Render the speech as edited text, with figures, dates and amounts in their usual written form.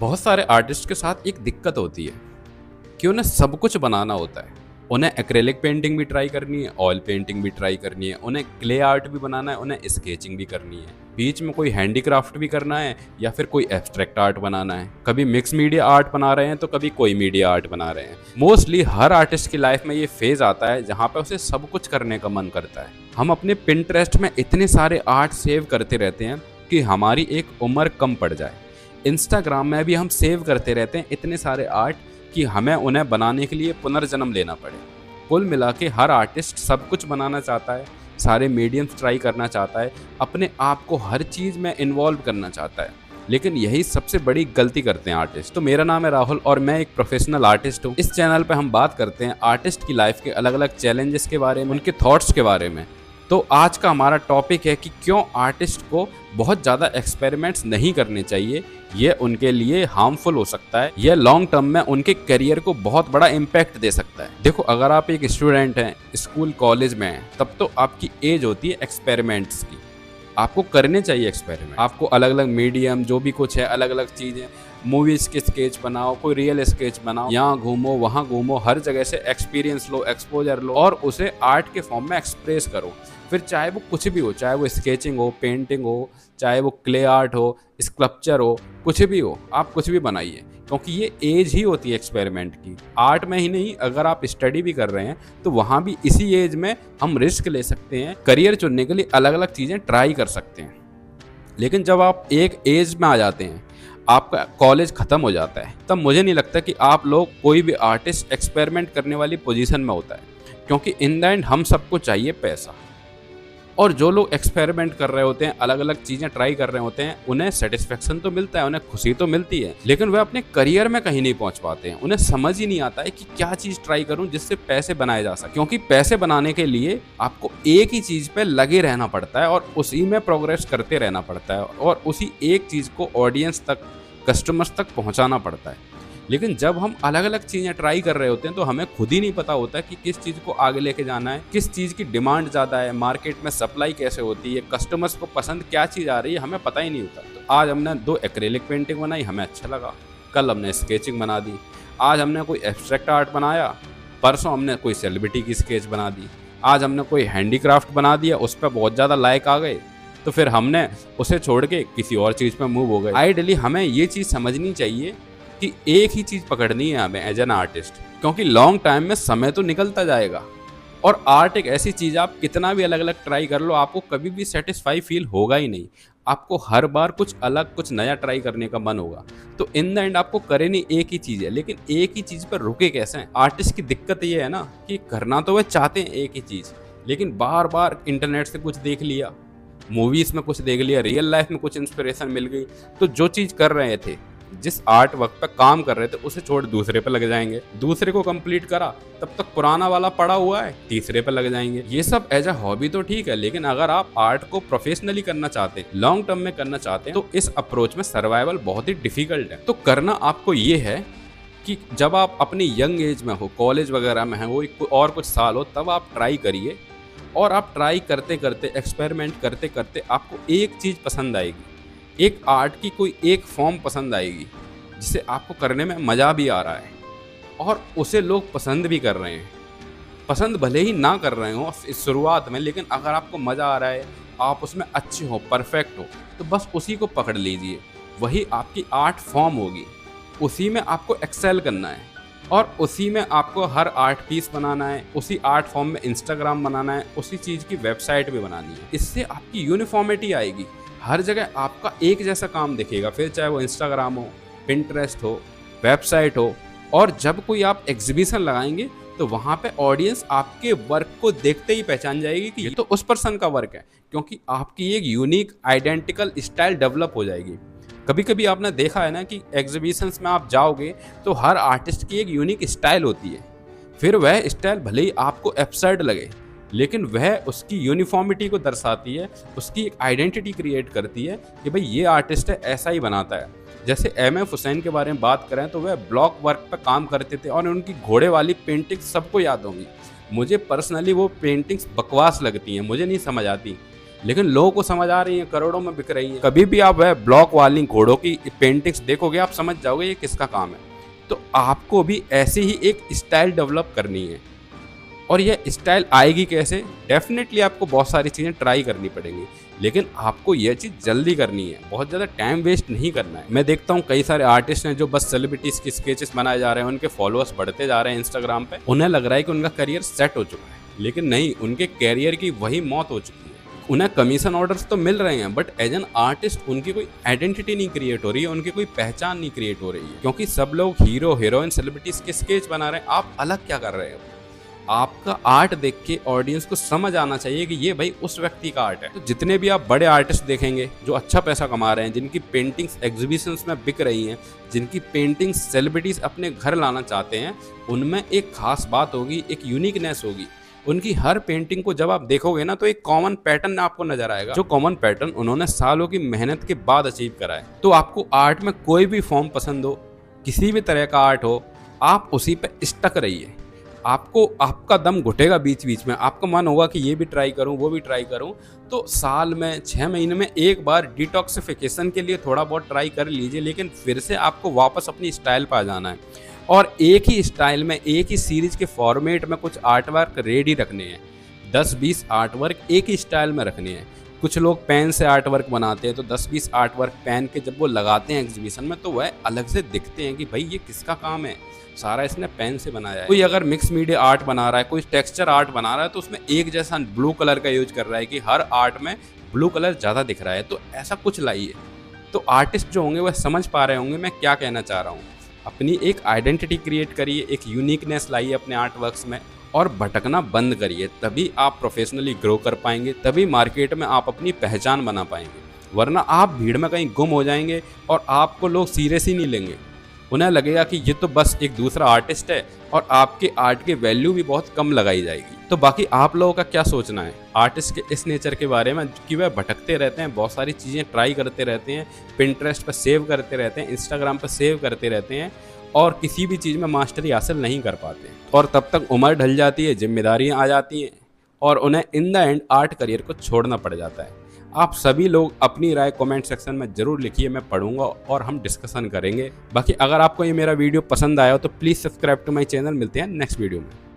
बहुत सारे आर्टिस्ट के साथ एक दिक्कत होती है कि उन्हें सब कुछ बनाना होता है। उन्हें एक्रेलिक पेंटिंग भी ट्राई करनी है, ऑयल पेंटिंग भी ट्राई करनी है, उन्हें क्ले आर्ट भी बनाना है, उन्हें स्केचिंग भी करनी है, बीच में कोई हैंडीक्राफ्ट भी करना है या फिर कोई एब्स्ट्रैक्ट आर्ट बनाना है। कभी मिक्स मीडिया आर्ट बना रहे हैं तो कभी कोई मीडिया आर्ट बना रहे हैं। मोस्टली हर आर्टिस्ट की लाइफ में ये फेज आता है जहाँ पे उसे सब कुछ करने का मन करता है। हम अपने पिंटरेस्ट में इतने सारे आर्ट सेव करते रहते हैं कि हमारी एक उम्र कम पड़ जाए। इंस्टाग्राम में भी हम सेव करते रहते हैं इतने सारे आर्ट कि हमें उन्हें बनाने के लिए पुनर्जन्म लेना पड़े। कुल मिला के हर आर्टिस्ट सब कुछ बनाना चाहता है, सारे मीडियम्स ट्राई करना चाहता है, अपने आप को हर चीज़ में इन्वॉल्व करना चाहता है, लेकिन यही सबसे बड़ी गलती करते हैं आर्टिस्ट। तो मेरा नाम है राहुल और मैं एक प्रोफेशनल आर्टिस्ट हूँ। इस चैनल पे हम बात करते हैं आर्टिस्ट की लाइफ के अलग अलग चैलेंजेस के बारे में, उनके थॉट्स के बारे में। तो आज का हमारा टॉपिक है कि क्यों आर्टिस्ट को बहुत ज़्यादा एक्सपेरिमेंट्स नहीं करने चाहिए, ये उनके लिए हार्मफुल हो सकता है, यह लॉन्ग टर्म में उनके करियर को बहुत बड़ा इम्पैक्ट दे सकता है। देखो, अगर आप एक स्टूडेंट हैं, स्कूल कॉलेज में हैं, तब तो आपकी एज होती है एक्सपेरिमेंट्स की। आपको करने चाहिए एक्सपेरिमेंट, आपको अलग अलग मीडियम जो भी कुछ है, अलग अलग चीज़ें, मूवीज़ के स्केच बनाओ, कोई रियल स्केच बनाओ, यहाँ घूमो वहाँ घूमो, हर जगह से एक्सपीरियंस लो, एक्सपोजर लो और उसे आर्ट के फॉर्म में एक्सप्रेस करो। फिर चाहे वो कुछ भी हो, चाहे वो स्केचिंग हो, पेंटिंग हो, चाहे वो क्ले आर्ट हो, स्कल्पचर हो, कुछ भी हो, आप कुछ भी बनाइए, क्योंकि ये एज ही होती है एक्सपेरिमेंट की। आर्ट में ही नहीं, अगर आप स्टडी भी कर रहे हैं तो वहाँ भी इसी एज में हम रिस्क ले सकते हैं, करियर चुनने के लिए अलग अलग चीज़ें ट्राई कर सकते हैं। लेकिन जब आप एक एज में आ जाते हैं, आपका कॉलेज ख़त्म हो जाता है, तब मुझे नहीं लगता कि आप लोग, कोई भी आर्टिस्ट एक्सपेरिमेंट करने वाली पोजीशन में होता है, क्योंकि इन द एंड हम सबको चाहिए पैसा। और जो लोग एक्सपेरिमेंट कर रहे होते हैं, अलग अलग चीज़ें ट्राई कर रहे होते हैं, उन्हें सेटिस्फेक्शन तो मिलता है, उन्हें खुशी तो मिलती है, लेकिन वह अपने करियर में कहीं नहीं पहुंच पाते हैं। उन्हें समझ ही नहीं आता है कि क्या चीज़ ट्राई करूं जिससे पैसे बनाए जा सके, क्योंकि पैसे बनाने के लिए आपको एक ही चीज़ पे लगे रहना पड़ता है और उसी में प्रोग्रेस करते रहना पड़ता है और उसी एक चीज़ को ऑडियंस तक, कस्टमर्स तक पहुँचाना पड़ता है। लेकिन जब हम अलग अलग चीज़ें ट्राई कर रहे होते हैं तो हमें खुद ही नहीं पता होता कि किस चीज़ को आगे लेके जाना है, किस चीज़ की डिमांड ज़्यादा है, मार्केट में सप्लाई कैसे होती है, कस्टमर्स को पसंद क्या चीज़ आ रही है, हमें पता ही नहीं होता। तो आज हमने 2 एक्रेलिक पेंटिंग बनाई, हमें अच्छा लगा, कल हमने स्केचिंग बना दी, आज हमने कोई एब्स्ट्रैक्ट आर्ट बनाया, परसों हमने कोई सेलिब्रिटी की स्केच बना दी, आज हमने कोई हैंडीक्राफ्ट बना दिया, उस पर बहुत ज़्यादा लाइक आ गए, तो फिर हमने उसे छोड़ के किसी और चीज़ पर मूव हो गए। आइडियली हमें ये चीज़ समझनी चाहिए कि एक ही चीज़ पकड़नी है हमें एज एन आर्टिस्ट, क्योंकि लॉन्ग टाइम में समय तो निकलता जाएगा और आर्ट एक ऐसी चीज़, आप कितना भी अलग अलग ट्राई कर लो, आपको कभी भी सेटिस्फाई फील होगा ही नहीं। आपको हर बार कुछ अलग, कुछ नया ट्राई करने का मन होगा। तो इन द एंड आपको करे नहीं एक ही चीज़ है, लेकिन एक ही चीज़ पर रुके कैसे हैं? आर्टिस्ट की दिक्कत ये है ना कि करना तो वह चाहते हैं एक ही चीज़, लेकिन बार बार इंटरनेट से कुछ देख लिया, मूवीज़ में कुछ देख लिया, रियल लाइफ में कुछ इंस्पिरेशन मिल गई, तो जो चीज़ कर रहे थे, जिस आर्ट वर्क पे काम कर रहे थे, उसे छोड़ दूसरे पे लग जाएंगे, दूसरे को कंप्लीट करा, तब तक पुराना वाला पड़ा हुआ है, तीसरे पे लग जाएंगे। ये सब एज अ हॉबी तो ठीक है, लेकिन अगर आप आर्ट को प्रोफेशनली करना चाहते हैं, लॉन्ग टर्म में करना चाहते हैं, तो इस अप्रोच में सर्वाइवल बहुत ही डिफिकल्ट है। तो करना आपको ये है कि जब आप अपनी यंग एज में हो, कॉलेज वगैरह में हो, और कुछ साल हो, तब आप ट्राई करिए और आप ट्राई करते करते, एक्सपेरिमेंट करते करते आपको एक चीज़ पसंद आएगी, एक आर्ट की कोई एक फॉर्म पसंद आएगी जिसे आपको करने में मज़ा भी आ रहा है और उसे लोग पसंद भी कर रहे हैं। पसंद भले ही ना कर रहे हो इस शुरुआत में, लेकिन अगर आपको मज़ा आ रहा है, आप उसमें अच्छे हो, परफेक्ट हो, तो बस उसी को पकड़ लीजिए, वही आपकी आर्ट फॉर्म होगी, उसी में आपको एक्सेल करना है और उसी में आपको हर आर्ट पीस बनाना है, उसी आर्ट फॉर्म में इंस्टाग्राम बनाना है, उसी चीज़ की वेबसाइट भी बनानी है। इससे आपकी यूनिफॉर्मिटी आएगी, हर जगह आपका एक जैसा काम दिखेगा, फिर चाहे वो इंस्टाग्राम हो, पिंटरेस्ट हो, वेबसाइट हो। और जब कोई आप एग्जीबिशन लगाएंगे तो वहाँ पे ऑडियंस आपके वर्क को देखते ही पहचान जाएगी कि ये तो उस पर्सन का वर्क है, क्योंकि आपकी एक यूनिक आइडेंटिकल स्टाइल डेवलप हो जाएगी। कभी कभी आपने देखा है ना कि एग्जीबिशंस में आप जाओगे तो हर आर्टिस्ट की एक यूनिक स्टाइल होती है, फिर वह स्टाइल भले ही आपको एब्सर्ड लगे, लेकिन वह उसकी यूनिफॉर्मिटी को दर्शाती है, उसकी एक आइडेंटिटी क्रिएट करती है कि भाई ये आर्टिस्ट है, ऐसा ही बनाता है। जैसे एम.एफ. हुसैन के बारे में बात करें तो वह ब्लॉक वर्क पर काम करते थे और उनकी घोड़े वाली पेंटिंग्स सबको याद होंगी। मुझे पर्सनली वो पेंटिंग्स बकवास लगती हैं, मुझे नहीं समझ आती, लेकिन लोगों को समझ आ रही है, करोड़ों में बिक रही है। कभी भी आप वह ब्लॉक वाली घोड़ों की पेंटिंग्स देखोगे, आप समझ जाओगे ये किसका काम है। तो आपको भी ऐसे ही एक स्टाइल डेवलप करनी है। और यह स्टाइल आएगी कैसे? डेफिनेटली आपको बहुत सारी चीज़ें ट्राई करनी पड़ेंगी, लेकिन आपको यह चीज़ जल्दी करनी है, बहुत ज़्यादा टाइम वेस्ट नहीं करना है। मैं देखता हूँ कई सारे आर्टिस्ट हैं जो बस सेलिब्रिटीज़ की स्केचेस बनाए जा रहे हैं, उनके फॉलोअर्स बढ़ते जा रहे हैं इंस्टाग्राम पे, उन्हें लग रहा है कि उनका करियर सेट हो चुका है, लेकिन नहीं, उनके कैरियर की वही मौत हो चुकी है। उन्हें कमीशन ऑर्डर्स तो मिल रहे हैं, बट एज एन आर्टिस्ट उनकी कोई आइडेंटिटी नहीं क्रिएट हो रही है, उनकी कोई पहचान नहीं क्रिएट हो रही है, क्योंकि सब लोग हीरो हीरोइन सेलिब्रिटीज़ के स्केच बना रहे हैं। आप अलग क्या कर रहे हो? आपका आर्ट देख के ऑडियंस को समझ आना चाहिए कि ये भाई उस व्यक्ति का आर्ट है। तो जितने भी आप बड़े आर्टिस्ट देखेंगे जो अच्छा पैसा कमा रहे हैं, जिनकी पेंटिंग्स एग्जीबिशंस में बिक रही हैं, जिनकी पेंटिंग्स सेलिब्रिटीज अपने घर लाना चाहते हैं, उनमें एक खास बात होगी, एक यूनिकनेस होगी। उनकी हर पेंटिंग को जब आप देखोगे ना, तो एक कॉमन पैटर्न आपको नजर आएगा, जो कॉमन पैटर्न उन्होंने सालों की मेहनत के बाद अचीव करा है। तो आपको आर्ट में कोई भी फॉर्म पसंद हो, किसी भी तरह का आर्ट हो, आप उसी पे स्टक रहिए। आपको आपका दम घुटेगा बीच बीच में, आपका मन होगा कि ये भी ट्राई करूं, वो भी ट्राई करूं। तो साल में 6 महीने में एक बार डिटॉक्सिफिकेशन के लिए थोड़ा बहुत ट्राई कर लीजिए, लेकिन फिर से आपको वापस अपनी स्टाइल पर आ जाना है और एक ही स्टाइल में, एक ही सीरीज के फॉर्मेट में कुछ आर्ट वर्क रेडी रखने हैं। 10-20 आर्ट वर्क एक ही स्टाइल में रखने हैं। कुछ लोग पेन से आर्ट वर्क बनाते हैं, तो 10-20 आर्ट वर्क पेन के जब वो लगाते हैं एग्जीबिशन में, तो वह अलग से दिखते हैं कि भाई ये किसका काम है, सारा इसने पेन से बनाया है। कोई अगर मिक्स मीडिया आर्ट बना रहा है, कोई टेक्सचर आर्ट बना रहा है, तो उसमें एक जैसा ब्लू कलर का यूज कर रहा है कि हर आर्ट में ब्लू कलर ज़्यादा दिख रहा है। तो ऐसा कुछ लाइए, तो आर्टिस्ट जो होंगे वह समझ पा रहे होंगे मैं क्या कहना चाह रहा हूँ। अपनी एक आइडेंटिटी क्रिएट करिए, एक यूनिकनेस लाइए अपने आर्ट वर्क्स में और भटकना बंद करिए, तभी आप प्रोफेशनली ग्रो कर पाएंगे, तभी मार्केट में आप अपनी पहचान बना पाएंगे। वरना आप भीड़ में कहीं गुम हो जाएंगे और आपको लोग सीरियस ही नहीं लेंगे। उन्हें लगेगा कि ये तो बस एक दूसरा आर्टिस्ट है और आपके आर्ट की वैल्यू भी बहुत कम लगाई जाएगी। तो बाकी आप लोगों का क्या सोचना है आर्टिस्ट के इस नेचर के बारे में कि वह भटकते रहते हैं, बहुत सारी चीज़ें ट्राई करते रहते हैं, पिंटरेस्ट पर सेव करते रहते हैं, इंस्टाग्राम पर सेव करते रहते हैं और किसी भी चीज़ में मास्टरी हासिल नहीं कर पाते, और तब तक उम्र ढल जाती है, जिम्मेदारियाँ आ जाती हैं और उन्हें in the end art career को छोड़ना पड़ जाता है। आप सभी लोग अपनी राय कमेंट सेक्शन में ज़रूर लिखिए, मैं पढ़ूंगा और हम डिस्कशन करेंगे। बाकी अगर आपको ये मेरा वीडियो पसंद आया हो तो please subscribe to my channel. मिलते हैं नेक्स्ट वीडियो में।